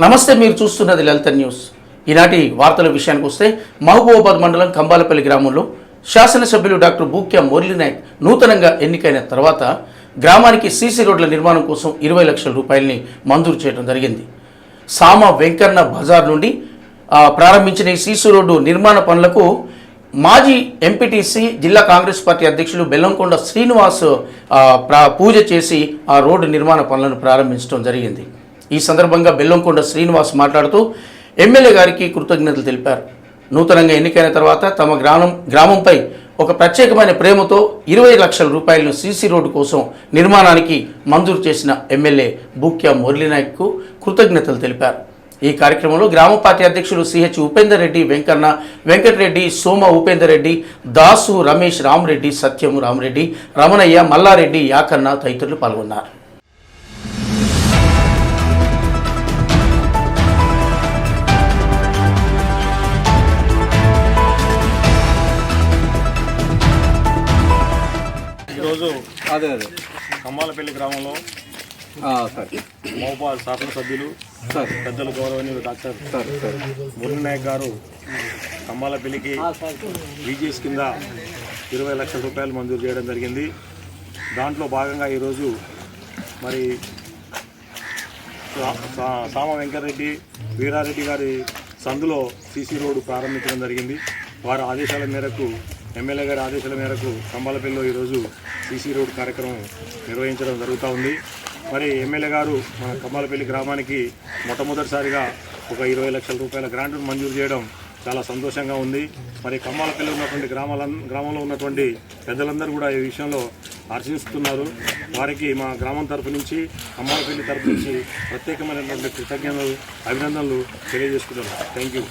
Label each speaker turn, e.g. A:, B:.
A: నమస్తే, మీరు చూస్తున్నది లలిత న్యూస్. ఈనాటి వార్తల విషయానికి వస్తే మహబూబాబాద్ మండలం కంబాలపల్లి గ్రామంలో శాసనసభ్యులు డాక్టర్ బూక్యా మురళీనాయక్ నూతనంగా ఎన్నికైన తర్వాత గ్రామానికి సీసీ రోడ్ల నిర్మాణం కోసం 20 లక్షల రూపాయలని మంజూరు చేయడం జరిగింది. సామ వెంకన్న బజార్ నుండి ప్రారంభించిన ఈ సీసీ రోడ్డు నిర్మాణ పనులకు మాజీ ఎంపీటీసీ జిల్లా కాంగ్రెస్ పార్టీ అధ్యక్షులు బెల్లంకొండ శ్రీనివాస్ పూజ చేసి ఆ రోడ్డు నిర్మాణ పనులను ప్రారంభించడం జరిగింది. ఈ సందర్భంగా బెల్లంకొండ శ్రీనివాస్ మాట్లాడుతూ ఎమ్మెల్యే గారికి కృతజ్ఞతలు తెలిపారు. నూతనంగా ఎన్నికైన తర్వాత తమ గ్రామంపై ఒక ప్రత్యేకమైన ప్రేమతో 20 లక్షల రూపాయలను సీసీ రోడ్డు కోసం నిర్మాణానికి మంజూరు చేసిన ఎమ్మెల్యే బూక్యా మురళీనాయక్కు కృతజ్ఞతలు తెలిపారు. ఈ కార్యక్రమంలో గ్రామ పార్టీ అధ్యక్షులు సిహెచ్ ఉపేందర్ రెడ్డి, వెంకన్న, వెంకటరెడ్డి, సోమ ఉపేందర్ రెడ్డి, దాసు, రమేష్, రామరెడ్డి, సత్యం, రామరెడ్డి, రమణయ్య, మల్లారెడ్డి, యాకన్న తదితరులు పాల్గొన్నారు.
B: ఈరోజు కంబాలపల్లి గ్రామంలో మహబూబాబాద్ శాసనసభ్యులు పెద్దలు గౌరవనీయులు డాక్టర్ మురళీనాయక్ గారు కంబాలపల్లికి బీజేఎస్ కింద 20 లక్షల రూపాయలు మంజూరు చేయడం జరిగింది. దాంట్లో భాగంగా ఈరోజు మరి సామ వెంకటరెడ్డి, వీరారెడ్డి గారి సందులో సీసీ రోడ్డు ప్రారంభించడం జరిగింది. వారి ఆదేశాల మేరకు, ఎమ్మెల్యే గారి ఆదేశాల మేరకు కంబాలపల్లిలో ఈరోజు సీసీ రోడ్డు కార్యక్రమం నిర్వహించడం జరుగుతూ ఉంది. మరి ఎమ్మెల్యే గారు మన కంబాలపల్లి గ్రామానికి మొట్టమొదటిసారిగా ఒక 20 లక్షల రూపాయల గ్రాంట్ను మంజూరు చేయడం చాలా సంతోషంగా ఉంది. మరి కంబాలపల్లి ఉన్నటువంటి గ్రామంలో ఉన్నటువంటి పెద్దలందరూ కూడా ఈ విషయంలో హర్షిస్తున్నారు. వారికి మా గ్రామం తరఫు నుంచి, కంబాలపల్లి తరఫు నుంచి ప్రత్యేకమైనటువంటి కృతజ్ఞతలు, అభినందనలు తెలియజేసుకుంటున్నాను. Thank you.